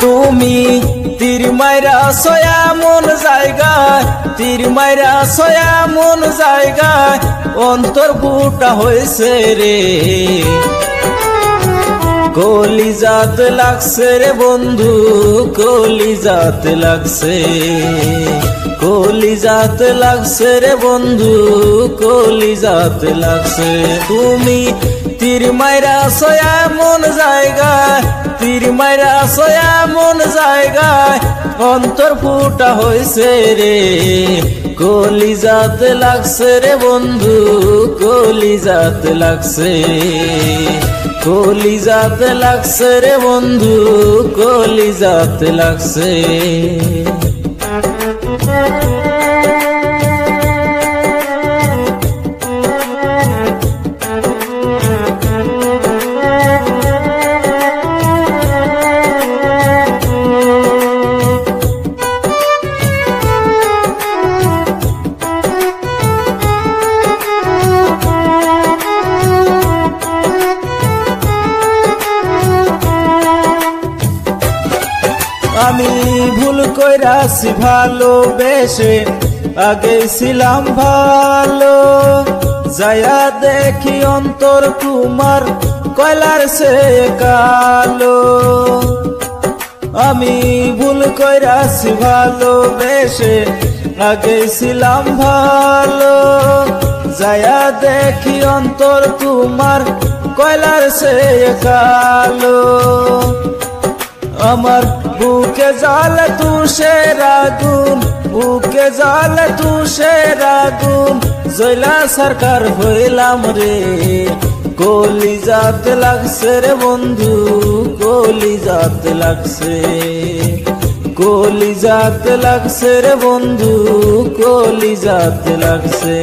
তুমি তীর মাইরা সয়া মন জায়গায়, তীর মাইরা সয়া মন জায়গায় অন্তর বুটা হয়েছে রে। কলিজাত লাগছে রে বন্ধু, কলিজাত লাগছে, কলিজাত লাগছে রে বন্ধু, কলিজাত লাগছে। তুমি তীর মাইরা সয়া মন জায়গায়, তীর মাইরা সয়া মন জায়গায় অন্তর ফুটা হয়েছে রে। কলিজাত লাগছে রে বন্ধু, কলিজাত লাগছে, কলিজাত লাগছে রে বন্ধু, কলিজাত লাগছে। আমি ভুল কইরাছি ভালোবেসে, আগে ছিলাম ভালো, যায়া দেখি অন্তর তোমার কয়লার সে কালো। আমি ভুল কইরাছি ভালোবেসে, আগে ছিলাম ভালো, যায়া দেখি অন্তর তোমার কয়লার সে কালো। আমার বুকে জাল তুষের আগুন, বুকে জাল তুষের আগুন, জয়লা সরকার হইলাম রে। কলিজাত লাগছে রে বন্ধু, কলিজাত লাগছে, কলিজাত লাগছে রে বন্ধু, কলিজাত লাগছে।